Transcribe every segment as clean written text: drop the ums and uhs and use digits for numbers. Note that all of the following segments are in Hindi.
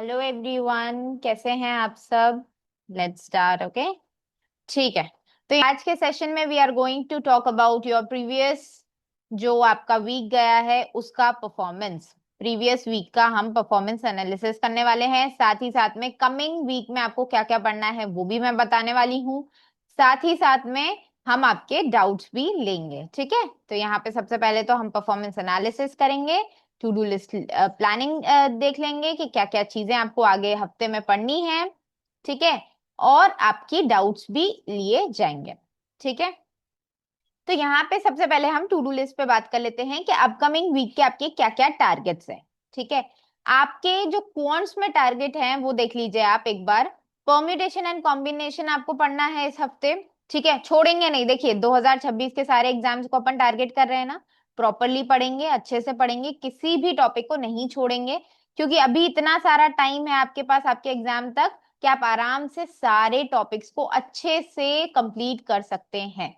हेलो एवरीवन, कैसे हैं आप सब। Let's start. ओके, ठीक है। तो आज के सेशन में we are going to talk about your previous, जो आपका वीक गया है उसका परफॉर्मेंस। प्रीवियस वीक का हम परफॉर्मेंस एनालिसिस करने वाले हैं। साथ ही साथ में कमिंग वीक में आपको क्या क्या पढ़ना है वो भी मैं बताने वाली हूँ। साथ ही साथ में हम आपके डाउट्स भी लेंगे। ठीक है, तो यहाँ पे सबसे पहले तो हम परफॉर्मेंस एनालिसिस करेंगे, टू डू लिस्ट प्लानिंग देख लेंगे कि क्या क्या चीजें आपको आगे हफ्ते में पढ़नी है। ठीक है, और आपकी डाउट्स भी लिए जाएंगे। ठीक है, तो यहाँ पे सबसे पहले हम टू डू लिस्ट पे बात कर लेते हैं कि अपकमिंग वीक के आपके क्या क्या टारगेट्स हैं। ठीक है, आपके जो क्वांट्स में टारगेट हैं वो देख लीजिए आप एक बार। परम्यूटेशन एंड कॉम्बिनेशन आपको पढ़ना है इस हफ्ते। ठीक है, छोड़ेंगे नहीं। देखिए 2026 के सारे एग्जाम्स को अपन टारगेट कर रहे हैं ना, प्रॉपरली पढ़ेंगे, अच्छे से पढ़ेंगे, किसी भी टॉपिक को नहीं छोड़ेंगे। क्योंकि अभी इतना सारा टाइम है आपके पास आपके एग्जाम तक कि आप आराम से सारे टॉपिक्स को अच्छे से कंप्लीट कर सकते हैं।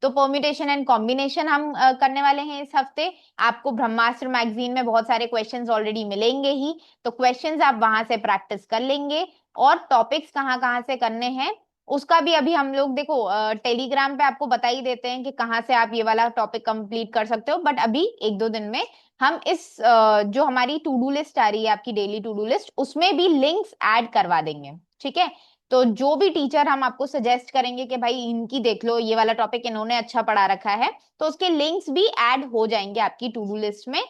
तो परम्यूटेशन एंड कॉम्बिनेशन हम करने वाले हैं इस हफ्ते। आपको ब्रह्मास्त्र मैगजीन में बहुत सारे क्वेश्चंस ऑलरेडी मिलेंगे ही, तो क्वेश्चंस आप वहां से प्रैक्टिस कर लेंगे। और टॉपिक्स कहाँ कहाँ से करने हैं उसका भी अभी हम लोग देखो टेलीग्राम पे आपको बता ही देते हैं कि कहाँ से आप ये वाला टॉपिक कंप्लीट कर सकते हो। बट अभी एक दो दिन में हम इस जो हमारी टू डू लिस्ट आ रही है आपकी डेली टू डू लिस्ट, उसमें भी लिंक्स ऐड करवा देंगे। ठीक है, तो जो भी टीचर हम आपको सजेस्ट करेंगे कि भाई इनकी देख लो, ये वाला टॉपिक इन्होंने अच्छा पढ़ा रखा है, तो उसके लिंक्स भी ऐड हो जाएंगे आपकी टू डू लिस्ट में।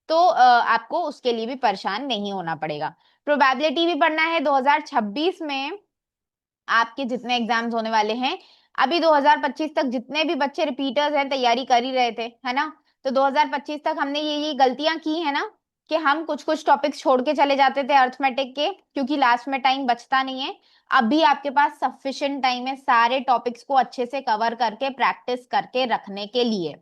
तो आपको उसके लिए भी परेशान नहीं होना पड़ेगा। प्रोबेबिलिटी भी पढ़ना है 2026 में। आपके जितने एग्जाम्स होने वाले हैं, अभी 2025 तक जितने भी बच्चे रिपीटर्स हैं तैयारी कर ही रहे थे, है ना। तो 2025 तक हमने ये गलतियां की है ना, कि हम कुछ कुछ टॉपिक्स छोड़ के चले जाते थे अर्थमेटिक के, क्योंकि लास्ट में टाइम बचता नहीं है। अभी आपके पास सफिशिएंट टाइम है सारे टॉपिक्स को अच्छे से कवर करके प्रैक्टिस करके रखने के लिए।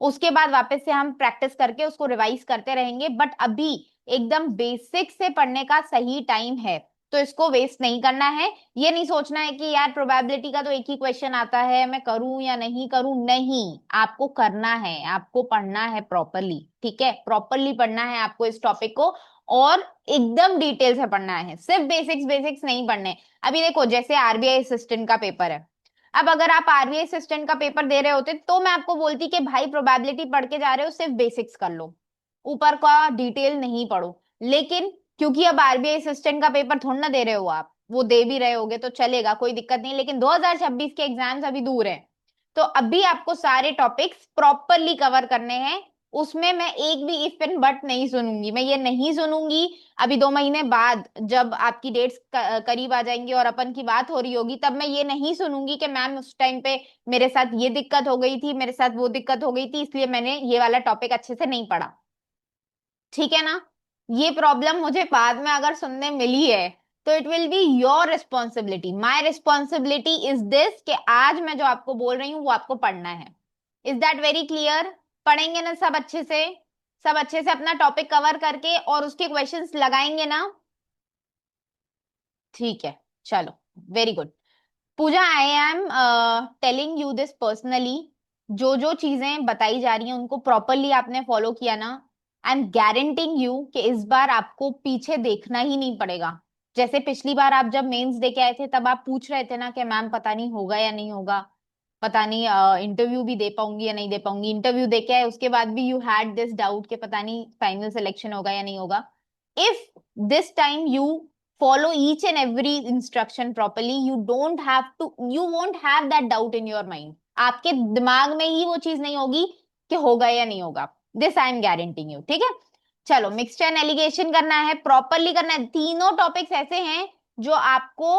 उसके बाद वापस से हम प्रैक्टिस करके उसको रिवाइज करते रहेंगे। बट अभी एकदम बेसिक से पढ़ने का सही टाइम है, तो इसको वेस्ट नहीं करना है। ये नहीं सोचना है कि यार प्रोबेबिलिटी का तो एक ही क्वेश्चन आता है, मैं करूं या नहीं करूं। नहीं, आपको करना है, आपको पढ़ना है प्रॉपरली। ठीक है, प्रॉपरली पढ़ना है आपको इस टॉपिक को, और एकदम डिटेल से पढ़ना है, सिर्फ बेसिक्स बेसिक्स नहीं पढ़ने। अभी देखो जैसे आरबीआई असिस्टेंट का पेपर है, अब अगर आप आरबीआई असिस्टेंट का पेपर दे रहे होते तो मैं आपको बोलती कि भाई प्रोबेबिलिटी पढ़ के जा रहे हो, सिर्फ बेसिक्स कर लो, ऊपर का डिटेल नहीं पढ़ो। लेकिन क्योंकि अब आरबीआई असिस्टेंट का पेपर थोड़ा ना दे रहे हो आप, वो दे भी रहे होगे तो चलेगा, कोई दिक्कत नहीं। लेकिन 2026 के एग्जाम्स अभी दूर हैं, तो अभी आपको सारे टॉपिक्स प्रॉपरली कवर करने हैं। उसमें मैं एक भी इफ एंड बट नहीं सुनूंगी, मैं ये नहीं सुनूंगी। अभी 2 महीने बाद जब आपकी डेट्स करीब आ जाएंगी और अपन की बात हो रही होगी, तब मैं ये नहीं सुनूंगी कि मैम उस टाइम पे मेरे साथ ये दिक्कत हो गई थी, मेरे साथ वो दिक्कत हो गई थी, इसलिए मैंने ये वाला टॉपिक अच्छे से नहीं पढ़ा। ठीक है ना। ये प्रॉब्लम मुझे बाद में अगर सुनने मिली है, तो it will be your responsibility. My responsibility is this कि आज मैं जो आपको बोल रही हूँ वो आपको पढ़ना है। Is that very clear. पढ़ेंगे ना सब अच्छे से, सब अच्छे से अपना टॉपिक कवर करके और उसके क्वेश्चंस लगाएंगे ना। ठीक है, चलो, very good. Puja, I am telling you this personally. जो जो चीजें बताई जा रही हैं उनको प्रॉपरली आपने फॉलो किया ना, आई एम गारंटिंग यू कि इस बार आपको पीछे देखना ही नहीं पड़ेगा। जैसे पिछली बार आप जब मेंस दे के आए थे तब आप पूछ रहे थे ना कि मैम पता नहीं होगा या नहीं होगा, पता नहीं इंटरव्यू भी दे पाऊंगी या नहीं दे पाऊंगी। इंटरव्यू दे के आए उसके बाद भी यू हैड दिस डाउट कि पता नहीं फाइनल सिलेक्शन होगा या नहीं होगा। If this time you follow each and every instruction properly, you won't have that doubt in your mind। आपके दिमाग में ही वो चीज नहीं होगी कि होगा या नहीं होगा। This I am guaranteeing you. ठीक है, चलो, मिक्सचर एंड एलिगेशन करना है, प्रॉपरली करना है। तीनों टॉपिक्स ऐसे हैं जो आपको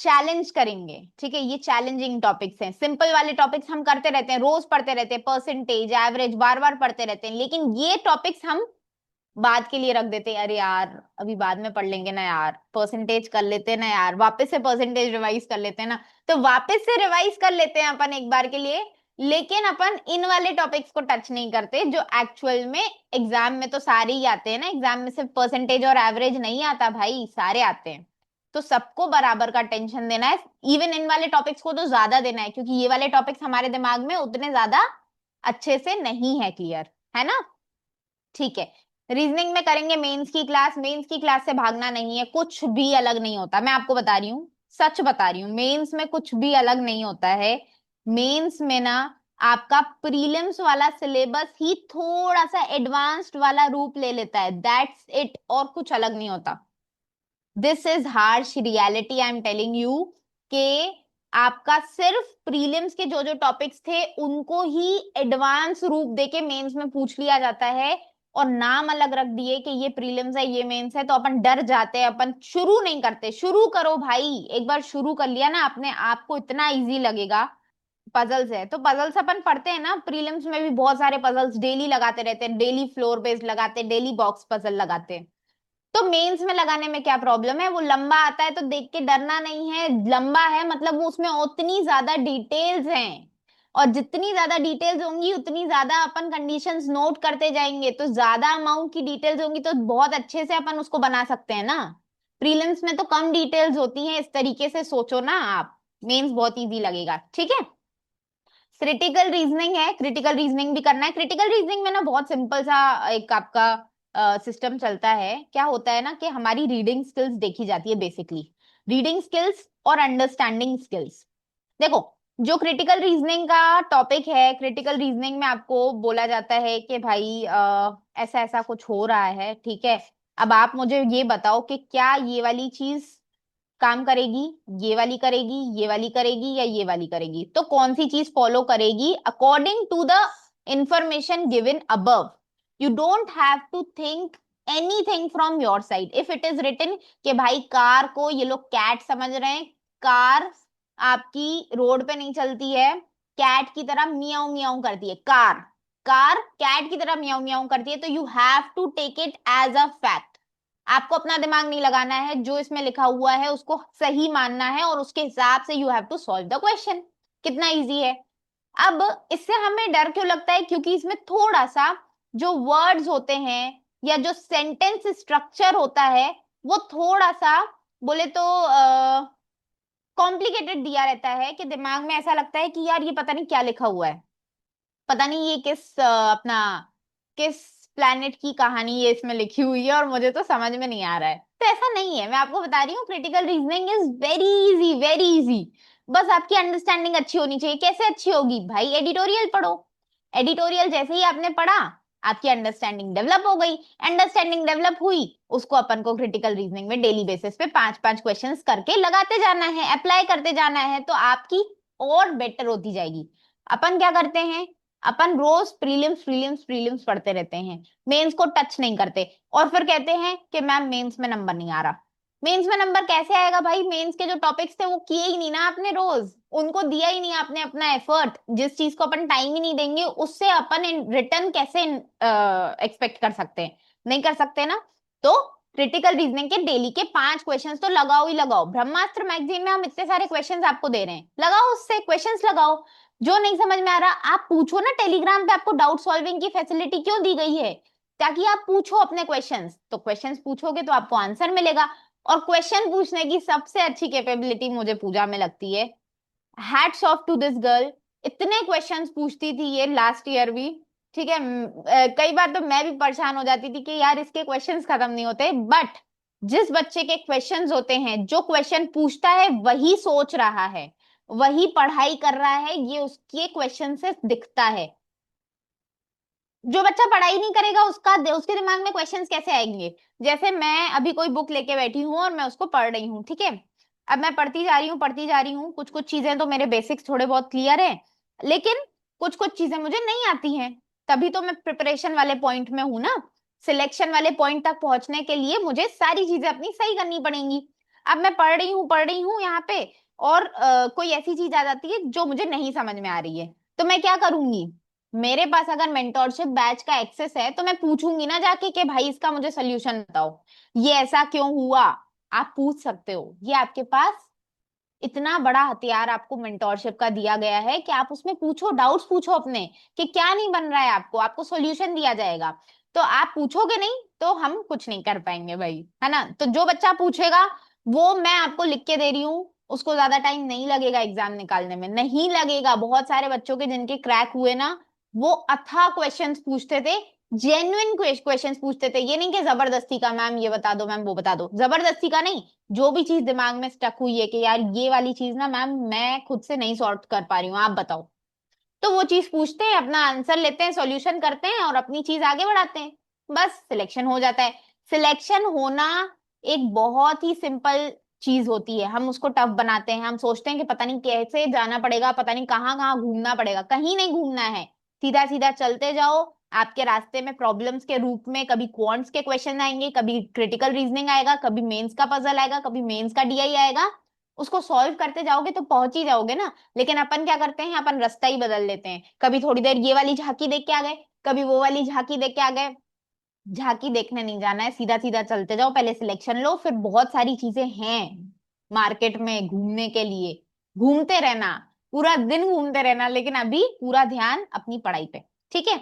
चैलेंज करेंगे। ठीक है, ये चैलेंजिंग टॉपिक्स हैं। सिंपल वाले टॉपिक्स हम करते रहते हैं, रोज पढ़ते रहते हैं, परसेंटेज एवरेज बार बार पढ़ते रहते हैं। लेकिन ये टॉपिक्स हम बाद के लिए रख देते हैं। अरे यार अभी बाद में पढ़ लेंगे ना यार, परसेंटेज कर लेते हैं ना यार, वापस से परसेंटेज रिवाइज कर लेते हैं ना। तो वापस से रिवाइज कर लेते हैं अपन एक बार के लिए, लेकिन अपन इन वाले टॉपिक्स को टच नहीं करते जो एक्चुअल में एग्जाम में तो सारे ही आते हैं ना। एग्जाम में सिर्फ परसेंटेज और एवरेज नहीं आता भाई, सारे आते हैं। तो सबको बराबर का टेंशन देना है। इवन इन वाले टॉपिक्स को तो ज्यादा देना है, क्योंकि ये वाले टॉपिक्स हमारे दिमाग में उतने ज्यादा अच्छे से नहीं है क्लियर, है ना। ठीक है, रीजनिंग में करेंगे मेंस की क्लास, मेंस की क्लास से भागना नहीं है, कुछ भी अलग नहीं होता, मैं आपको बता रही हूँ, सच बता रही हूँ, मेंस में कुछ भी अलग नहीं होता है। मेंस में ना आपका प्रीलिम्स वाला सिलेबस ही थोड़ा सा एडवांस्ड वाला रूप ले लेता है, दैट्स इट, और कुछ अलग नहीं होता। This is harsh reality I am telling you, के आपका सिर्फ प्रीलिम्स के जो जो टॉपिक्स थे उनको ही एडवांस रूप देके मेंस में पूछ लिया जाता है, और नाम अलग रख दिए कि ये प्रीलिम्स है ये मेंस है, तो अपन डर जाते हैं, अपन शुरू नहीं करते। शुरू करो भाई, एक बार शुरू कर लिया ना अपने आप को इतना इजी लगेगा। पजल्स है तो पजल्स अपन पढ़ते हैं ना, प्रीलिम्स में भी बहुत सारे पजल्स डेली लगाते रहते हैं, डेली फ्लोर बेस्ड लगाते हैं, डेली बॉक्स पजल लगाते हैं। तो मेंस में लगाने में क्या प्रॉब्लम है, वो लंबा आता है तो देख के डरना नहीं है, लंबा है मतलब वो उसमें उतनी ज्यादा डिटेल्स हैं, और जितनी ज्यादा डिटेल्स होंगी उतनी ज्यादा अपन कंडीशंस नोट करते जाएंगे, तो ज्यादा अमाउंट की डिटेल्स होंगी तो बहुत अच्छे से अपन उसको बना सकते हैं ना। प्रीलिम्स में तो कम डिटेल्स होती हैं, इस तरीके से सोचो ना आप, मेंस बहुत इजी लगेगा, ठीक है। क्रिटिकल रीजनिंग है, क्रिटिकल रीजनिंग भी करना है। क्रिटिकल रीजनिंग में ना बहुत सिंपल सा एक आपका सिस्टम चलता है। क्या होता है ना कि हमारी रीडिंग स्किल्स देखी जाती है बेसिकली, रीडिंग स्किल्स और अंडरस्टैंडिंग स्किल्स। देखो, जो क्रिटिकल रीजनिंग का टॉपिक है, क्रिटिकल रीजनिंग में आपको बोला जाता है कि भाई ऐसा ऐसा कुछ हो रहा है, ठीक है। अब आप मुझे ये बताओ कि क्या ये वाली चीज काम करेगी, ये वाली करेगी, ये वाली करेगी, या ये वाली करेगी, तो कौन सी चीज फॉलो करेगी according to the information given above. You don't have to think anything from your side. If it is written कि भाई कार को ये लोग कैट समझ रहे हैं, कार आपकी रोड पे नहीं चलती है, कैट की तरह मियाऊ मियाऊ करती है, कार कार कैट की तरह मियाऊ मियाऊ करती है, तो you have to take it as a fact. आपको अपना दिमाग नहीं लगाना है, जो इसमें लिखा हुआ है उसको सही मानना है, और उसके हिसाब से you have to solve the question. कितना इजी है। अब इससे हमें डर क्यों लगता है, क्योंकि इसमें थोड़ा सा जो वर्ड्स होते हैं या जो सेंटेंस स्ट्रक्चर होता है वो थोड़ा सा बोले तो कॉम्प्लिकेटेड दिया रहता है, कि दिमाग में ऐसा लगता है कि यार ये पता नहीं क्या लिखा हुआ है, पता नहीं ये किस अपना किस प्लेनेट की कहानी ये इसमें लिखी हुई है, और मुझे तो समझ में नहीं आ रहा है। तो ऐसा नहीं है, मैं आपको बता रही हूँ, critical reasoning is very easy, very easy. बस आपकी अंडरस्टैंडिंग अच्छी होनी चाहिए। कैसे अच्छी होगी भाई, एडिटोरियल पढ़ो, एडिटोरियल जैसे ही आपने पढ़ा आपकी अंडरस्टैंडिंग डेवलप हो गई, अंडरस्टैंडिंग डेवलप हुई, उसको अपन को क्रिटिकल रीजनिंग में डेली बेसिस पे पांच पांच क्वेश्चंस करके लगाते जाना है, अप्लाई करते जाना है, तो आपकी और बेटर होती जाएगी। अपन क्या करते हैं, अपन रोज प्रीलिम्स प्रीलिम्स प्रीलिम्स पढ़ते रहते हैं, मेंस को टच नहीं करते, और फिर कहते हैं कि मैम मेंस में नंबर नहीं आ रहा। मेंस में नंबर कैसे आएगा भाई, मेंस के जो टॉपिक्स थे वो किए ही नहीं ना आपने, रोज उनको दिया ही नहीं आपने अपना एफर्ट, जिस चीज को अपन टाइम ही नहीं देंगे उससे अपन रिटर्न कैसे एक्सपेक्ट कर सकते हैं, नहीं कर सकते ना। तो क्रिटिकल रीजनिंग के डेली के पांच क्वेश्चंस तो लगाओ ही लगाओ। ब्रह्मास्त्र मैगजीन में हम इतने सारे क्वेश्चंस आपको दे रहे हैं, लगाओ उससे क्वेश्चंस लगाओ। जो नहीं समझ में आ रहा आप पूछो ना, टेलीग्राम पे आपको डाउट सॉल्विंग की फैसिलिटी क्यों दी गई है, ताकि आप पूछो अपने क्वेश्चंस, तो क्वेश्चंस पूछोगे तो आपको आंसर मिलेगा। और क्वेश्चन पूछने की सबसे अच्छी कैपेबिलिटी मुझे पूजा में लगती है, hats off to this girl. इतने क्वेश्चंस पूछती थी ये लास्ट ईयर भी, ठीक है। कई बार तो मैं भी परेशान हो जाती थी कि यार इसके क्वेश्चंस खत्म नहीं होते, बट जिस बच्चे के क्वेश्चंस होते हैं, जो क्वेश्चन पूछता है वही सोच रहा है, वही पढ़ाई कर रहा है, ये उसके क्वेश्चन से दिखता है। जो बच्चा पढ़ाई नहीं करेगा उसका उसके दिमाग में क्वेश्चंस कैसे आएंगे। जैसे मैं अभी कोई बुक लेके बैठी हूँ और मैं उसको पढ़ रही हूँ, ठीक है। अब मैं पढ़ती जा रही हूँ पढ़ती जा रही हूँ, कुछ कुछ चीजें तो मेरे बेसिक्स थोड़े बहुत क्लियर है, लेकिन कुछ कुछ चीजें मुझे नहीं आती हैं। तभी तो मैं प्रिपरेशन वाले पॉइंट में हूं ना, सिलेक्शन वाले पॉइंट तक पहुंचने के लिए मुझे सारी चीजें अपनी सही करनी पड़ेंगी। अब मैं पढ़ रही हूँ यहाँ पे, और कोई ऐसी चीज आ जाती है जो मुझे नहीं समझ में आ रही है, तो मैं क्या करूंगी, मेरे पास अगर मेंटोरशिप बैच का एक्सेस है तो मैं पूछूंगी ना जाके कि भाई इसका मुझे सोल्यूशन बताओ, ये ऐसा क्यों हुआ। आप पूछ सकते हो, ये आपके पास इतना बड़ा हथियार आपको मेंटोरशिप का दिया गया है कि आप उसमें पूछो, डाउट्स पूछो अपने, कि क्या नहीं बन रहा है आपको, आपको सॉल्यूशन दिया जाएगा। तो आप पूछोगे नहीं तो हम कुछ नहीं कर पाएंगे भाई, है ना। तो जो बच्चा पूछेगा वो मैं आपको लिख के दे रही हूँ, उसको ज्यादा टाइम नहीं लगेगा एग्जाम निकालने में, नहीं लगेगा। बहुत सारे बच्चों के जिनके क्रैक हुए ना, वो अथाह क्वेश्चंस पूछते थे, जेन्युइन क्वेश्चंस पूछते थे, ये नहीं कि जबरदस्ती का मैम ये बता दो, मैम वो बता दो, जबरदस्ती का नहीं। जो भी चीज दिमाग में स्टक हुई है कि यार ये वाली चीज ना मैम मैं खुद से नहीं सॉर्ट कर पा रही हूँ, आप बताओ, तो वो चीज पूछते हैं, अपना आंसर लेते हैं, सॉल्यूशन करते हैं और अपनी चीज आगे बढ़ाते हैं, बस सिलेक्शन हो जाता है। सिलेक्शन होना एक बहुत ही सिंपल चीज होती है, हम उसको टफ बनाते हैं, हम सोचते हैं कि पता नहीं कैसे जाना पड़ेगा, पता नहीं कहाँ कहाँ घूमना पड़ेगा, कहीं नहीं घूमना है, सीधा सीधा चलते जाओ। आपके रास्ते में प्रॉब्लम्स के रूप में कभी क्वांट्स के क्वेश्चन आएंगे, कभी क्रिटिकल रीजनिंग आएगा, कभी मेंस का पजल आएगा, कभी मेंस का डीआई आएगा, उसको सॉल्व करते जाओगे तो पहुंच ही जाओगे ना। लेकिन अपन क्या करते हैं, अपन रास्ता ही बदल लेते हैं, कभी थोड़ी देर ये वाली झांकी देख के आ गए, कभी वो वाली झांकी देख के आ गए। झांकी देखने नहीं जाना है, सीधा सीधा चलते जाओ, पहले सिलेक्शन लो, फिर बहुत सारी चीजें हैं मार्केट में घूमने के लिए, घूमते रहना, पूरा दिन घूमते रहना, लेकिन अभी पूरा ध्यान अपनी पढ़ाई पे। ठीक है,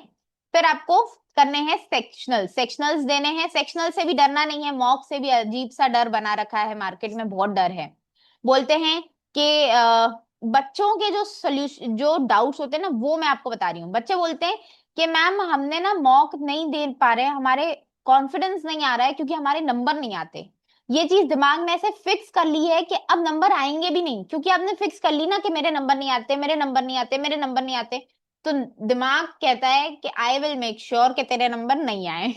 फिर आपको करने हैं सेक्शनल, सेक्शनल्स देने हैं। सेक्शनल से भी डरना नहीं है, मॉक से भी अजीब सा डर बना रखा है मार्केट में, बहुत डर है। बोलते हैं कि बच्चों के जो सोल्यूशन जो डाउट्स होते हैं ना, वो मैं आपको बता रही हूँ। बच्चे बोलते हैं कि मैम हमने ना मॉक नहीं दे पा रहे, हमारे कॉन्फिडेंस नहीं आ रहा है क्योंकि हमारे नंबर नहीं आते। ये चीज दिमाग में ऐसे फिक्स कर ली है कि अब नंबर आएंगे भी नहीं, क्योंकि आपने फिक्स कर ली ना कि मेरे नंबर नहीं आते, मेरे नंबर नहीं आते, मेरे नंबर नहीं आते, तो दिमाग कहता है कि आई विल मेक श्योर कि तेरे नंबर नहीं आए।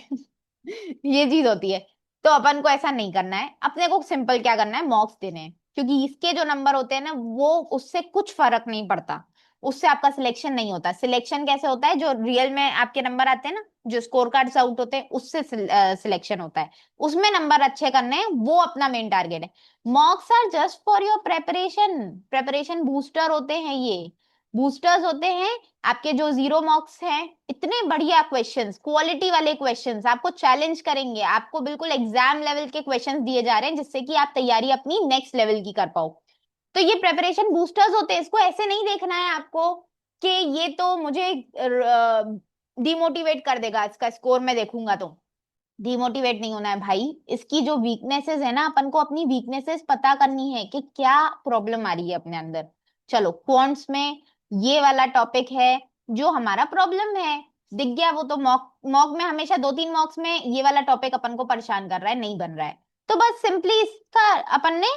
ये चीज होती है। तो अपन को ऐसा नहीं करना है, अपने को सिंपल क्या करना है, मॉक्स देने हैं, क्योंकि इसके जो नंबर होते हैं ना वो उससे कुछ फर्क नहीं पड़ता, उससे आपका सिलेक्शन नहीं होता। सिलेक्शन कैसे होता है, जो रियल में आपके नंबर आते हैं ना, जो स्कोर कार्ड्स आउट होते हैं उससे सिलेक्शन होता है, उसमें नंबर अच्छे करने हैं, वो अपना मेन टारगेट है। Mocks are just for your preparation, preparation booster होते हैं, ये बूस्टर्स होते हैं। आपके जो जीरो मार्क्स हैं, इतने बढ़िया क्वेश्चंस, क्वालिटी वाले क्वेश्चंस आपको चैलेंज करेंगे, आपको बिल्कुल एग्जाम लेवल के क्वेश्चंस दिए जा रहे हैं जिससे कि आप तैयारी अपनी नेक्स्ट लेवल की कर पाओ। तो ये प्रेपरेशन बूस्टर्स होते हैं, इसको ऐसे नहीं देखना है आपको कि ये तो मुझे डिमोटिवेट कर देगा, इसका स्कोर मैं देखूंगा तो। डिमोटिवेट नहीं होना है भाई, इसकी जो वीकनेसेस है ना, अपन को अपनी वीकनेसेस पता करनी है कि क्या प्रॉब्लम आ रही है अपने अंदर। चलो क्वांट्स में ये वाला टॉपिक है जो हमारा प्रॉब्लम है, दिख गया वो तो। मॉक मॉक में हमेशा दो तीन मॉक्स में ये वाला टॉपिक अपन को परेशान कर रहा है, नहीं बन रहा है, तो बस सिंपली इसका अपन ने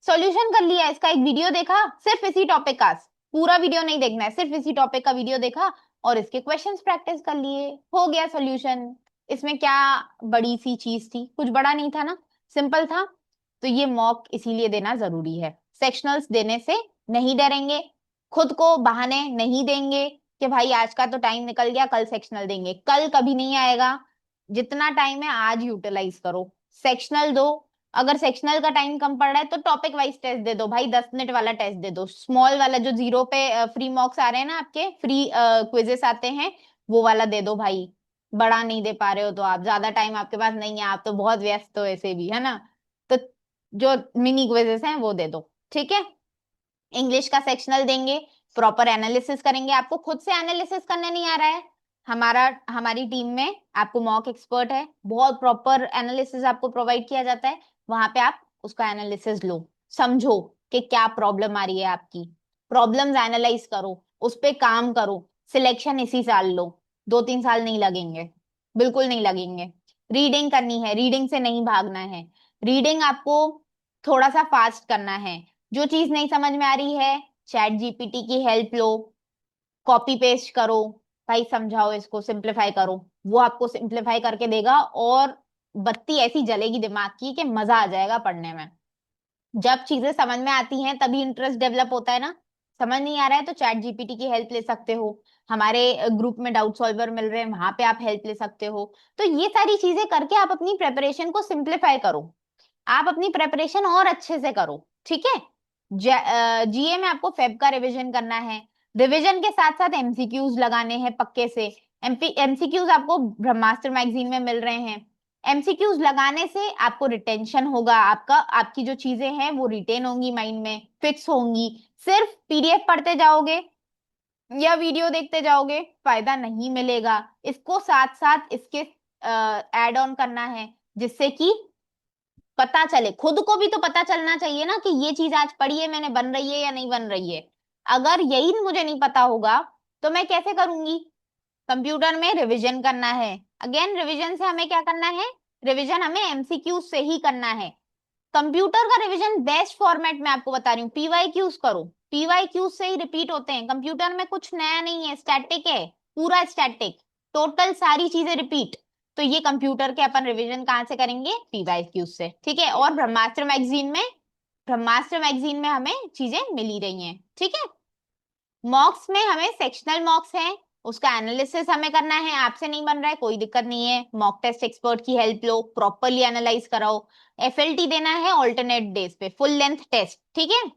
सॉल्यूशन कर लिया, इसका एक वीडियो देखा सिर्फ इसी टॉपिक का, पूरा वीडियो नहीं देखना है, सिर्फ इसी टॉपिक का वीडियो देखा और इसके क्वेश्चंस प्रैक्टिस कर लिए, हो गया सॉल्यूशन। इसमें क्या बड़ी सी चीज थी, कुछ बड़ा नहीं था ना, सिंपल था। तो ये मॉक इसीलिए देना जरूरी है, सेक्शनल्स देने से नहीं डरेंगे, खुद को बहाने नहीं देंगे कि भाई आज का तो टाइम निकल गया, कल सेक्शनल देंगे, कल कभी नहीं आएगा। जितना टाइम है आज यूटिलाइज करो, सेक्शनल दो। अगर सेक्शनल का टाइम कम पड़ रहा है तो टॉपिक वाइज टेस्ट दे दो भाई, 10 मिनट वाला टेस्ट दे दो, स्मॉल वाला जो जीरो पे फ्री मॉक्स आ रहे हैं ना, आपके फ्री क्विजेस आते हैं, वो वाला दे दो भाई। बड़ा नहीं दे पा रहे हो तो आप, ज्यादा टाइम आपके पास नहीं है, आप तो बहुत व्यस्त हो ऐसे भी, है ना, तो जो मिनी क्विजेस हैं वो दे दो। ठीक है, इंग्लिश का सेक्शनल देंगे, प्रॉपर एनालिसिस करेंगे, आपको खुद से एनालिसिस करने नहीं आ रहा है, हमारा हमारी टीम में आपको मॉक एक्सपर्ट है, बहुत प्रॉपर एनालिसिस आपको प्रोवाइड किया जाता है, वहां पे आप उसका एनालिसिस लो, समझो कि क्या प्रॉब्लम आ रही है आपकी, प्रॉब्लम्स एनालाइज करो, उस पे काम करो, सिलेक्शन इसी साल लो, 2-3 साल नहीं लगेंगे, बिल्कुल नहीं लगेंगे। रीडिंग करनी है, रीडिंग से नहीं भागना है, रीडिंग आपको थोड़ा सा फास्ट करना है, जो चीज नहीं समझ में आ रही है चैट जीपीटी की हेल्प लो, कॉपी पेस्ट करो, भाई समझाओ इसको, सिंप्लीफाई करो, वो आपको सिंप्लीफाई करके देगा और बत्ती ऐसी जलेगी दिमाग की कि मजा आ जाएगा पढ़ने में। जब चीजें समझ में आती हैं तभी इंटरेस्ट डेवलप होता है ना, समझ नहीं आ रहा है तो चैट जीपीटी की हेल्प ले सकते हो, हमारे ग्रुप में डाउट सॉल्वर मिल रहे हैं, वहां पे आप हेल्प ले सकते हो। तो ये सारी चीजें करके आप अपनी प्रेपरेशन को सिंप्लीफाई करो, आप अपनी प्रेपरेशन और अच्छे से करो। ठीक है, जीए में आपको फेब का रिवीजन करना है, रिवीजन के साथ साथ एमसीक्यूज लगाने हैं पक्के से। एमसीक्यूज आपको ब्रह्मास्त्र मैगजीन में मिल रहे हैं, एमसीक्यूज लगाने से आपको रिटेंशन होगा, आपका आपकी जो चीजें हैं वो रिटेन होंगी, माइंड में फिक्स होंगी। सिर्फ पीडीएफ पढ़ते जाओगे या वीडियो देखते जाओगे फायदा नहीं मिलेगा, इसको साथ साथ इसके ऐड ऑन करना है, जिससे कि पता चले, खुद को भी तो पता चलना चाहिए ना कि ये चीज आज पढ़ी है मैंने, बन रही है या नहीं बन रही है। अगर यही मुझे नहीं पता होगा तो मैं कैसे करूंगी। कंप्यूटर में रिवीजन करना है, अगेन रिवीजन से हमें क्या करना है, रिवीजन हमें एमसीक्यू से ही करना है। कंप्यूटर का रिवीजन बेस्ट फॉर्मेट में आपको बता रही हूँ, पीवाईक्यूज करो, पीवाईक्यूज से ही रिपीट होते हैं। कंप्यूटर में कुछ नया नहीं है, स्टैटिक है, पूरा स्टैटिक, टोटल सारी चीजें रिपीट। तो ये कंप्यूटर के अपन रिवीजन कहाँ से करेंगे, पीवाईक्यूज से, ठीक है। और ब्रह्मास्त्र मैगजीन में हमें चीजें मिल ही रही हैं, ठीक है। मॉक्स में हमें सेक्शनल मॉक्स है, उसका एनालिसिस हमें करना है, आपसे नहीं बन रहा है कोई दिक्कत नहीं है, मॉक टेस्ट एक्सपर्ट की हेल्प लो, प्रॉपरली एनालाइज कराओ। एफएलटी देना है ऑल्टरनेट डेज पे, फुल लेंथ टेस्ट, ठीक है।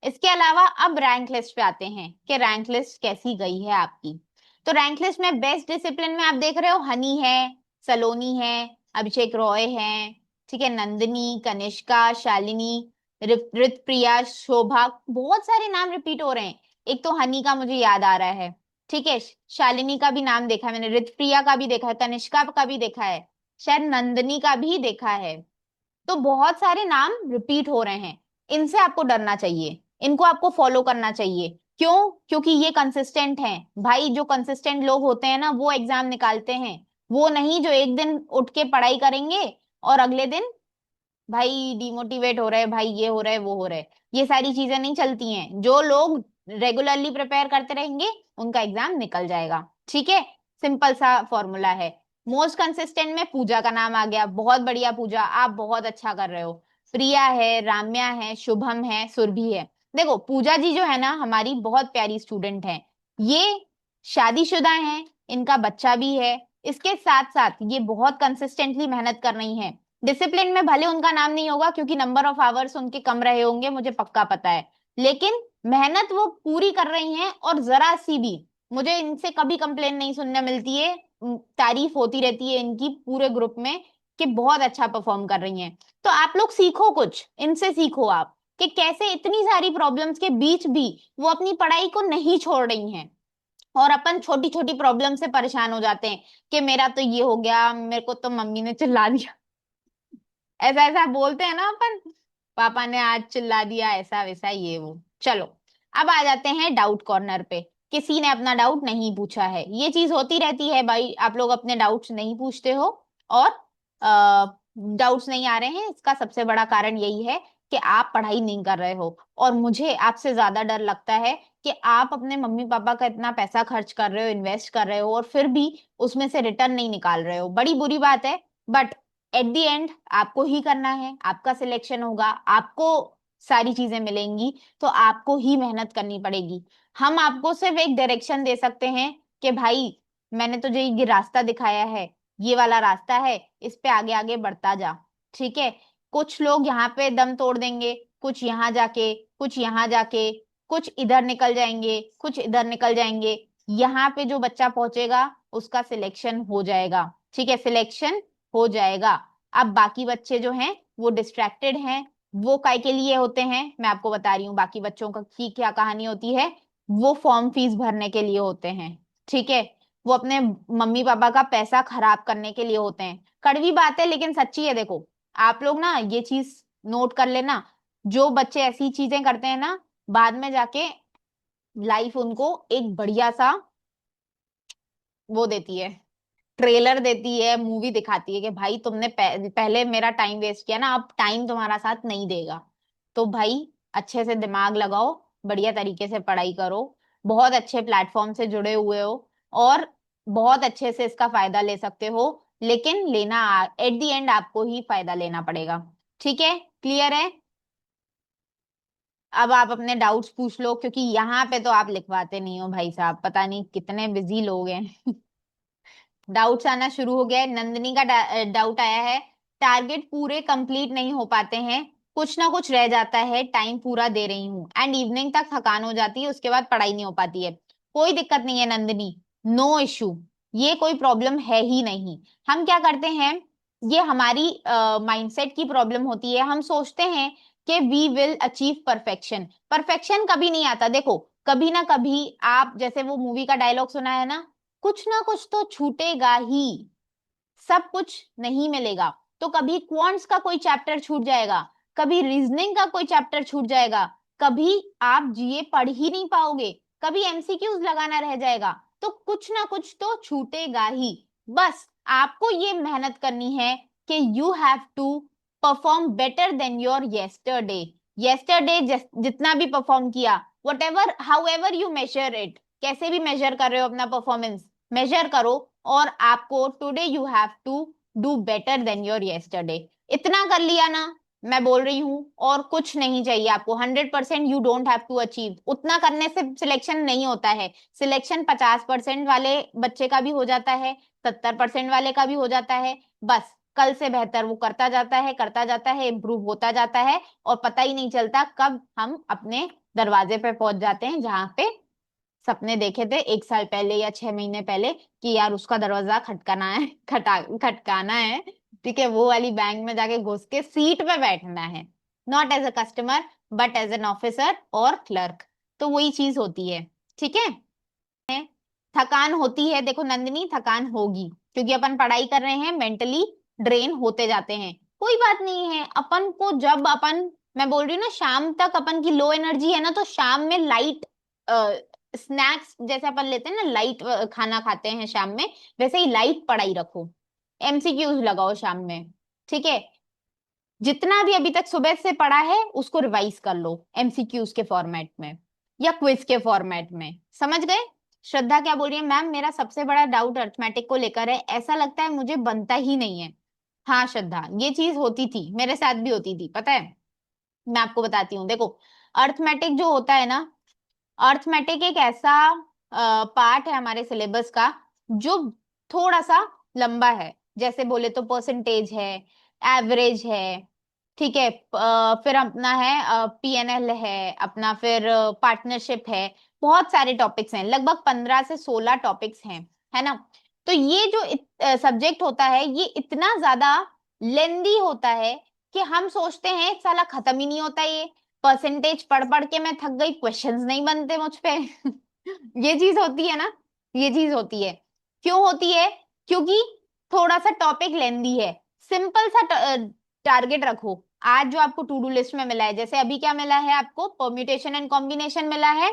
इसके अलावा अब रैंक लिस्ट पे आते हैं कि रैंक लिस्ट कैसी गई है आपकी। तो रैंक लिस्ट में बेस्ट डिसिप्लिन में आप देख रहे हो, हनी है, सलोनी है, अभिषेक रॉय है, ठीक है, नंदिनी, कनिष्का, शालिनी, ऋतप्रिया, शोभा, बहुत सारे नाम रिपीट हो रहे हैं। एक तो हनी का मुझे याद आ रहा है, ठीक है, शालिनी का भी नाम देखा है मैंने, ऋतप्रिया का भी देखा है, तनिष्का का भी देखा है, शायद नंदनी का भी देखा है। तो बहुत सारे नाम रिपीट हो रहे हैं, इनसे आपको डरना चाहिए, इनको आपको फॉलो करना चाहिए। क्यों? क्योंकि ये कंसिस्टेंट हैं भाई, जो कंसिस्टेंट लोग होते हैं ना वो एग्जाम निकालते हैं, वो नहीं जो एक दिन उठ के पढ़ाई करेंगे और अगले दिन भाई डिमोटिवेट हो रहे, भाई ये हो रहा है वो हो रहा है। ये सारी चीजें नहीं चलती हैं, जो लोग रेगुलरली प्रिपेयर करते रहेंगे उनका एग्जाम निकल जाएगा, ठीक है। सिंपल सा फॉर्मूला है। मोस्ट कंसिस्टेंट में पूजा का नाम आ गया, बहुत बढ़िया पूजा, आप बहुत अच्छा कर रहे हो। प्रिया है, राम्या है, शुभम है, सुरभि है। देखो पूजा जी जो है ना हमारी बहुत प्यारी स्टूडेंट है, ये शादीशुदा हैं, इनका बच्चा भी है, इसके साथ साथ ये बहुत कंसिस्टेंटली मेहनत कर रही हैं। डिसिप्लिन में भले उनका नाम नहीं होगा क्योंकि नंबर ऑफ आवर्स उनके कम रहे होंगे, मुझे पक्का पता है, लेकिन मेहनत वो पूरी कर रही हैं और जरा सी भी मुझे इनसे कभी कंप्लेन नहीं सुनने मिलती है। तारीफ होती रहती है इनकी पूरे ग्रुप में कि बहुत अच्छा परफॉर्म कर रही हैं। तो आप लोग सीखो, कुछ इनसे सीखो आप कि कैसे इतनी सारी प्रॉब्लम्स के बीच भी वो अपनी पढ़ाई को नहीं छोड़ रही हैं। और अपन छोटी छोटी प्रॉब्लम से परेशान हो जाते हैं कि मेरा तो ये हो गया, मेरे को तो मम्मी ने चिल्ला दिया, ऐसा ऐसा बोलते हैं ना अपन, पापा ने आज चिल्ला दिया, ऐसा वैसा ये वो। चलो अब आ जाते हैं डाउट कॉर्नर पे। किसी ने अपना डाउट नहीं पूछा है, ये चीज होती रहती है भाई, आप लोग अपने डाउट्स नहीं पूछते हो और डाउट्स नहीं आ रहे हैं, इसका सबसे बड़ा कारण यही है कि आप पढ़ाई नहीं कर रहे हो। और मुझे आपसे ज्यादा डर लगता है कि आप अपने मम्मी पापा का इतना पैसा खर्च कर रहे हो, इन्वेस्ट कर रहे हो और फिर भी उसमें से रिटर्न नहीं निकाल रहे हो, बड़ी बुरी बात है। बट एट द एंड आपको ही करना है, आपका सिलेक्शन होगा, आपको सारी चीजें मिलेंगी, तो आपको ही मेहनत करनी पड़ेगी। हम आपको सिर्फ एक डायरेक्शन दे सकते हैं कि भाई मैंने तुझे ये रास्ता दिखाया है, ये वाला रास्ता है, इस पे आगे आगे बढ़ता जा, ठीक है। कुछ लोग यहाँ पे दम तोड़ देंगे, कुछ यहाँ जाके, कुछ यहाँ जाके, कुछ इधर निकल जाएंगे, कुछ इधर निकल जाएंगे। यहाँ पे जो बच्चा पहुंचेगा उसका सिलेक्शन हो जाएगा, ठीक है, सिलेक्शन हो जाएगा। अब बाकी बच्चे जो हैं वो डिस्ट्रैक्टेड हैं, वो काय के लिए होते हैं मैं आपको बता रही हूँ, बाकी बच्चों का की क्या कहानी होती है। वो फॉर्म फीस भरने के लिए होते हैं, ठीक है, वो अपने मम्मी पापा का पैसा खराब करने के लिए होते हैं। कड़वी बात है लेकिन सच्ची है, देखो आप लोग ना ये चीज नोट कर लेना, जो बच्चे ऐसी चीजें करते हैं ना बाद में जाके लाइफ उनको एक बढ़िया सा वो देती है, ट्रेलर देती है, मूवी दिखाती है कि भाई तुमने पहले मेरा टाइम वेस्ट किया ना, अब टाइम तुम्हारा साथ नहीं देगा। तो भाई अच्छे से दिमाग लगाओ, बढ़िया तरीके से पढ़ाई करो, बहुत अच्छे प्लेटफॉर्म से जुड़े हुए हो और बहुत अच्छे से इसका फायदा ले सकते हो, लेकिन लेना एट द एंड आपको ही फायदा लेना पड़ेगा, ठीक है। क्लियर है? अब आप अपने डाउट्स पूछ लो, क्योंकि यहाँ पे तो आप लिखवाते नहीं हो भाई साहब, पता नहीं कितने बिजी लोग हैं। डाउट्स आना शुरू हो गया है। नंदिनी का डाउट आया है, टारगेट पूरे कंप्लीट नहीं हो पाते हैं, कुछ ना कुछ रह जाता है, टाइम पूरा दे रही हूँ एंड इवनिंग तक थकान हो जाती है, उसके बाद पढ़ाई नहीं हो पाती है। कोई दिक्कत नहीं है नंदिनी, नो इश्यू, ये कोई प्रॉब्लम है ही नहीं। हम क्या करते हैं, ये हमारी माइंडसेट की प्रॉब्लम होती है, हम सोचते हैं कि we will achieve perfection. Perfection कभी नहीं आता, देखो कभी ना कभी, आप जैसे वो मूवी का डायलॉग सुना है ना कुछ तो छूटेगा ही, सब कुछ नहीं मिलेगा। तो कभी क्वांट्स का कोई चैप्टर छूट जाएगा, कभी रीजनिंग का कोई चैप्टर छूट जाएगा, कभी आप जीए पढ़ ही नहीं पाओगे, कभी एमसीक्यूज लगाना रह जाएगा, तो कुछ ना कुछ तो छूटेगा ही। बस आपको ये मेहनत करनी है कि you have to perform better than your yesterday. Yesterday जितना भी परफॉर्म किया, whatever however you measure it, कैसे भी मेजर कर रहे हो अपना परफॉर्मेंस, मेजर करो। और आपको today you have to do better than your yesterday. इतना कर लिया ना, मैं बोल रही हूँ और कुछ नहीं चाहिए आपको। 100% you don't have to achieve. उतना करने से सिलेक्शन नहीं होता है। सिलेक्शन 50% वाले बच्चे का भी हो जाता है, 70% वाले का भी हो जाता है। बस कल से बेहतर वो करता जाता है, इम्प्रूव होता जाता है, और पता ही नहीं चलता कब हम अपने दरवाजे पे पहुंच जाते हैं जहां पे सपने देखे थे 1 साल पहले या 6 महीने पहले कि यार उसका दरवाजा खटकाना है, खटकाना है। ठीक है, वो वाली बैंक में जाके घुस के सीट पे बैठना है। Not as a customer but as an officer और क्लर्क। तो वही चीज होती है। ठीक है। थकान होती है, देखो नंदिनी, थकान होगी क्योंकि अपन पढ़ाई कर रहे हैं, मेंटली ड्रेन होते जाते हैं। कोई बात नहीं है, अपन को जब अपन, मैं बोल रही हूँ ना, शाम तक अपन की लो एनर्जी है ना, तो शाम में लाइट स्नैक्स जैसे अपन लेते हैं ना, लाइट खाना खाते हैं शाम में, वैसे ही लाइट पढ़ाई रखो। एमसीक्यूज लगाओ शाम में। ठीक है। जितना भी अभी तक सुबह से पढ़ा है उसको रिवाइज कर लो एमसीक्यूज के फॉर्मेट में या क्विज के फॉर्मेट में। समझ गए? श्रद्धा क्या बोल रही है, मैम मेरा सबसे बड़ा डाउट अर्थमेटिक को लेकर है, ऐसा लगता है मुझे बनता ही नहीं है। हाँ श्रद्धा, ये चीज होती थी, मेरे साथ भी होती थी, पता है। मैं आपको बताती हूँ, देखो अर्थमेटिक जो होता है ना, अर्थमेटिक एक ऐसा पार्ट है हमारे सिलेबस का जो थोड़ा सा लंबा है। जैसे बोले तो परसेंटेज है, एवरेज है, ठीक है, फिर अपना है पीएनएल है अपना, फिर पार्टनरशिप है। बहुत सारे टॉपिक्स हैं, लगभग 15 से 16 टॉपिक्स हैं, है ना। तो ये जो सब्जेक्ट होता है ये इतना ज्यादा लेंदी होता है कि हम सोचते हैं साला खत्म ही नहीं होता ये। परसेंटेज पढ़ पढ़ के मैं थक गई, क्वेश्चंस नहीं बनते मुझ पे। ये चीज होती है ना, ये चीज होती है। क्यों होती है? क्योंकि थोड़ा सा टॉपिक लेंदी है। सिंपल सा टारगेट रखो। आज जो आपको टू डू लिस्ट में मिला है, जैसे अभी क्या मिला है आपको, परम्यूटेशन एंड कॉम्बिनेशन मिला है,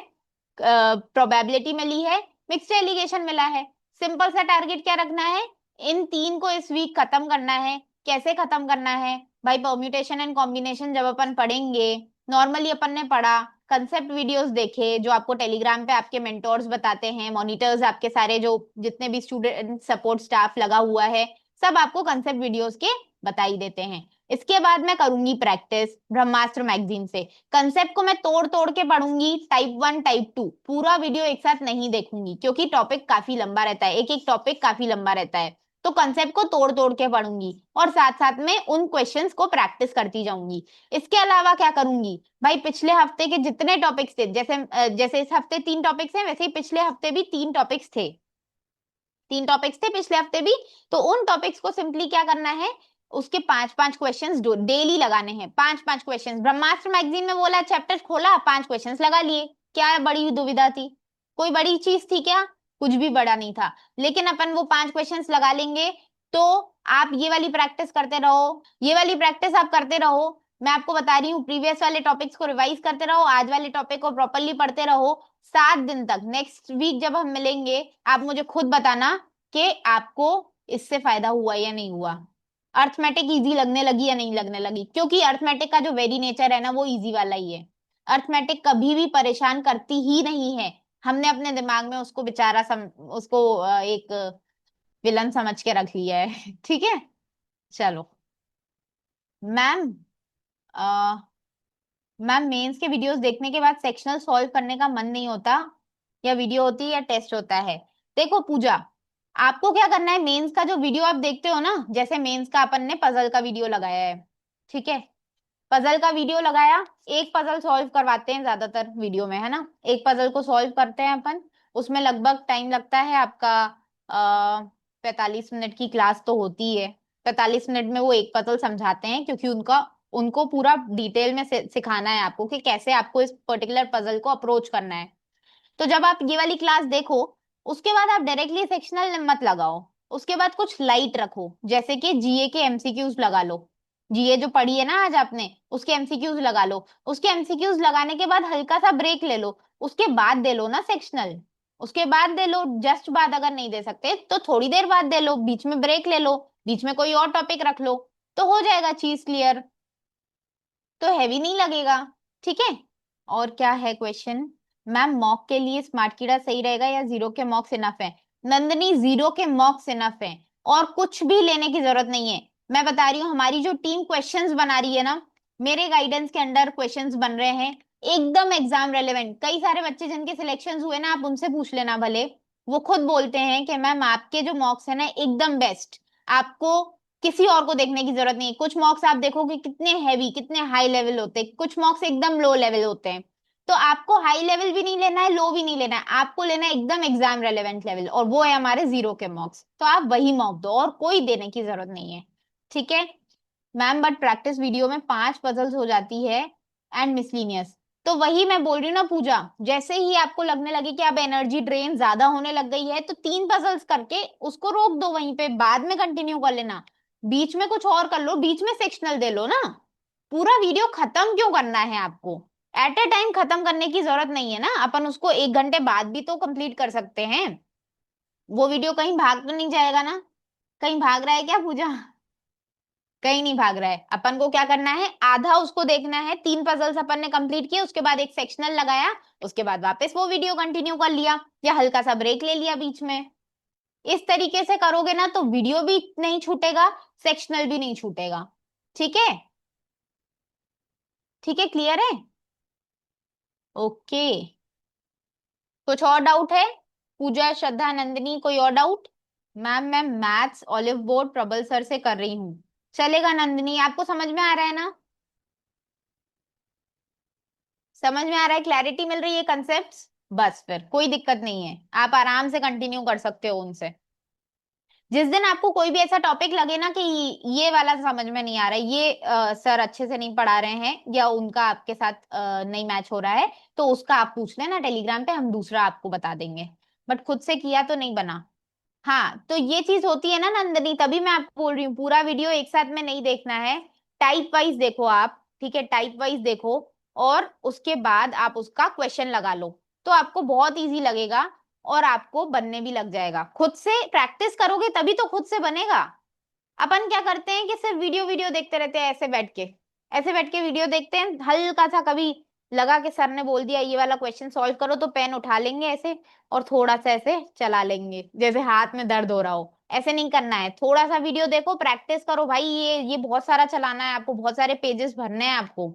प्रोबेबिलिटी मिली है, मिक्स्ड एलिगेशन मिला है। सिंपल सा टारगेट क्या रखना है, इन तीन को इस वीक खत्म करना है। कैसे खत्म करना है भाई? परम्यूटेशन एंड कॉम्बिनेशन जब अपन पढ़ेंगे, नॉर्मली अपन ने पढ़ा, कंसेप्ट वीडियोस देखे जो आपको टेलीग्राम पे आपके मेंटोर्स बताते हैं, मॉनिटर्स आपके सारे जो जितने भी स्टूडेंट सपोर्ट स्टाफ लगा हुआ है, सब आपको कंसेप्ट वीडियोस के बता ही देते हैं। इसके बाद मैं करूंगी प्रैक्टिस ब्रह्मास्त्र मैगजीन से। कंसेप्ट को मैं तोड़ तोड़ के पढ़ूंगी, टाइप 1 टाइप 2, पूरा वीडियो एक साथ नहीं देखूंगी क्योंकि टॉपिक काफी लंबा रहता है, एक एक टॉपिक काफी लंबा रहता है। तो कंसेप्ट को तोड़ तोड़ के पढ़ूंगी और साथ साथ में उन क्वेश्चंस को प्रैक्टिस करती जाऊंगी। इसके अलावा क्या करूंगी भाई, पिछले हफ्ते के जितने टॉपिक्स थे, जैसे इस हफ्ते 3 टॉपिक्स हैं, वैसे ही पिछले हफ्ते भी 3 टॉपिक्स थे, 3 टॉपिक्स थे पिछले हफ्ते भी। तो उन टॉपिक्स को सिंपली क्या करना है, उसके 5-5 क्वेश्चंस डेली लगाने हैं। 5-5 क्वेश्चंस, ब्रह्मास्त्र मैगजीन में बोला, चैप्टर खोला, 5 क्वेश्चंस लगा लिए। क्या बड़ी दुविधा थी? कोई बड़ी चीज थी क्या? कुछ भी बड़ा नहीं था। लेकिन अपन वो 5 क्वेश्चंस लगा लेंगे। तो आप ये वाली प्रैक्टिस करते रहो, ये वाली प्रैक्टिस आप करते रहो। मैं आपको बता रही हूँ, प्रीवियस वाले टॉपिक्स को रिवाइज करते रहो, आज वाले टॉपिक को प्रॉपरली पढ़ते रहो। 7 दिन तक, नेक्स्ट वीक जब हम मिलेंगे, आप मुझे खुद बताना कि आपको इससे फायदा हुआ या नहीं हुआ। अर्थमेटिक इजी लगने लगी या नहीं लगने लगी? क्योंकि अर्थमेटिक का जो वेरी नेचर है ना, वो इजी वाला ही है। अर्थमेटिक कभी भी परेशान करती ही नहीं है। हमने अपने दिमाग में उसको बेचारा उसको एक विलन समझ के रख लिया है। ठीक है। चलो मैम, मैम मेंस के वीडियोस देखने के बाद सेक्शनल सॉल्व करने का मन नहीं होता, या वीडियो होती है या टेस्ट होता है? देखो पूजा, आपको क्या करना है, मेंस का जो वीडियो आप देखते हो ना, जैसे मेंस का अपन ने पजल का वीडियो लगाया है, ठीक है, पजल का वीडियो लगाया, एक पजल सॉल्व करवाते हैं ज्यादातर वीडियो में, है ना, एक पजल को सॉल्व करते हैं अपन। उसमें लगभग टाइम लगता है आपका 45 मिनट की क्लास तो होती है। 45 मिनट में वो एक पजल समझाते हैं क्योंकि उनका उनको पूरा डिटेल में सिखाना है आपको कि कैसे आपको इस पर्टिकुलर पजल को अप्रोच करना है। तो जब आप ये वाली क्लास देखो, उसके बाद आप डायरेक्टली सेक्शनल मत लगाओ। उसके बाद कुछ लाइट रखो, जैसे कि जीए के एमसीक्यूज लगा लो। जीए जो पढ़ी है ना आज आपने, उसके एमसीक्यूज लगा लो। उसके एमसीक्यूज लगाने के बाद हल्का सा ब्रेक ले लो, उसके बाद दे लो ना सेक्शनल। उसके बाद दे लो, जस्ट बाद अगर नहीं दे सकते तो थोड़ी देर बाद दे लो, बीच में ब्रेक ले लो, बीच में कोई और टॉपिक रख लो, तो हो जाएगा चीज क्लियर, तो हैवी नहीं लगेगा। ठीक है। और क्या है क्वेश्चन? मैम मॉक के लिए स्मार्ट कीड़ा सही रहेगा या जीरो के मॉक्स इनफ है? नंदनी जीरो के मॉक्स इनफ है, और कुछ भी लेने की जरूरत नहीं है। मैं बता रही हूँ, हमारी जो टीम क्वेश्चंस बना रही है ना, मेरे गाइडेंस के अंडर क्वेश्चंस बन रहे हैं, एकदम एग्जाम रेलेवेंट। कई सारे बच्चे जिनके सिलेक्शंस हुए ना, आप उनसे पूछ लेना भले, वो खुद बोलते हैं कि मैम आपके जो मॉक्स है ना एकदम बेस्ट, आपको किसी और को देखने की जरूरत नहीं है। कुछ मॉक्स आप देखोगे कितने हैवी, कितने हाई लेवल होते हैं, कुछ मॉक्स एकदम लो लेवल होते हैं। तो आपको हाई लेवल भी नहीं लेना है, लो भी नहीं लेना है, आपको लेना है एकदम एग्जाम रेलेवेंट लेवल, और वो है हमारे जीरो के मॉक्स। तो आप वही मॉक दो, और कोई देने की जरूरत नहीं है। ठीक है मैम, बट प्रैक्टिस वीडियो में 5 पजल्स हो जाती है एंड मिसलीनियस। तो वही मैं बोल रही हूँ ना पूजा, जैसे ही आपको लगने लगे कि अब एनर्जी ड्रेन ज्यादा होने लग गई है, तो 3 पजल्स करके उसको रोक दो वहीं पे, बाद में कंटिन्यू कर लेना। बीच में कुछ और कर लो, बीच में सेक्शनल दे लो ना। पूरा वीडियो खत्म क्यों करना है आपको? एट ए टाइम खत्म करने की जरूरत नहीं है ना, अपन उसको 1 घंटे बाद भी तो कंप्लीट कर सकते हैं। वो वीडियो कहीं भाग तो नहीं जाएगा ना? कहीं भाग रहा है क्या पूजा? कहीं नहीं भाग रहा है। अपन को क्या करना है, आधा उसको देखना है, 3 पजल्स अपन ने कंप्लीट किए, उसके बाद एक सेक्शनल लगाया, उसके बाद वापस वो वीडियो कंटिन्यू कर लिया, या हल्का सा ब्रेक ले लिया बीच में। इस तरीके से करोगे ना तो वीडियो भी नहीं छूटेगा, सेक्शनल भी नहीं छूटेगा। ठीक है? ठीक है, क्लियर है? ओके। कुछ और डाउट है? पूजा, श्रद्धा, नंदिनी, कोई और डाउट? मैम मैं मैथ्स ऑलिव बोर्ड प्रबल सर से कर रही हूँ। चलेगा नंदिनी, आपको समझ में आ रहा है ना? समझ में आ रहा है, क्लैरिटी मिल रही है कंसेप्ट्स? बस फिर कोई दिक्कत नहीं है, आप आराम से कंटिन्यू कर सकते हो उनसे। जिस दिन आपको कोई भी ऐसा टॉपिक लगे ना कि ये वाला समझ में नहीं आ रहा है, ये सर अच्छे से नहीं पढ़ा रहे हैं, या उनका आपके साथ नहीं मैच हो रहा है, तो उसका आप पूछ लेना टेलीग्राम पे, हम दूसरा आपको बता देंगे। बट खुद से किया तो नहीं बना। हाँ, तो ये चीज होती है ना नंदनी, तभी मैं आपको बोल रही हूँ पूरा वीडियो एक साथ में नहीं देखना है, टाइप वाइज देखो आप। ठीक है, टाइप वाइज देखो, और उसके बाद आप उसका क्वेश्चन लगा लो, तो आपको बहुत इजी लगेगा, और आपको बनने भी लग जाएगा। खुद से प्रैक्टिस करोगे तभी तो खुद से बनेगा। अपन क्या करते हैं कि सिर्फ वीडियो वीडियो देखते रहते हैं, ऐसे बैठ के वीडियो देखते हैं, हल्का सा कभी लगा कि सर ने बोल दिया ये वाला क्वेश्चन सॉल्व करो, तो पेन उठा लेंगे ऐसे, और थोड़ा सा ऐसे चला लेंगे जैसे हाथ में दर्द हो रहा हो। ऐसे नहीं करना है, थोड़ा सा वीडियो देखो, प्रैक्टिस करो भाई, ये बहुत सारा चलाना है आपको, बहुत सारे पेजेस भरने हैं आपको,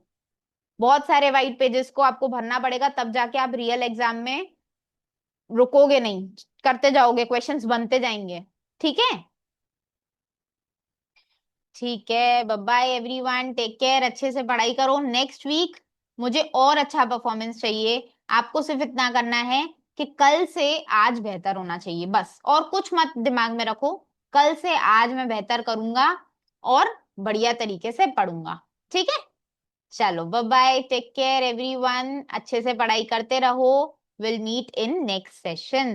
बहुत सारे वाइट पेजेस को आपको भरना पड़ेगा, तब जाके आप रियल एग्जाम में रुकोगे नहीं, करते जाओगे, क्वेश्चंस बनते जाएंगे। ठीक है? ठीक है, bye bye everyone, take care, अच्छे से पढ़ाई करो। नेक्स्ट वीक मुझे और अच्छा परफॉर्मेंस चाहिए। आपको सिर्फ इतना करना है कि कल से आज बेहतर होना चाहिए, बस, और कुछ मत दिमाग में रखो। कल से आज मैं बेहतर करूंगा, और बढ़िया तरीके से पढ़ूंगा। ठीक है? चलो bye bye, take care everyone, अच्छे से पढ़ाई करते रहो। Will meet in next session.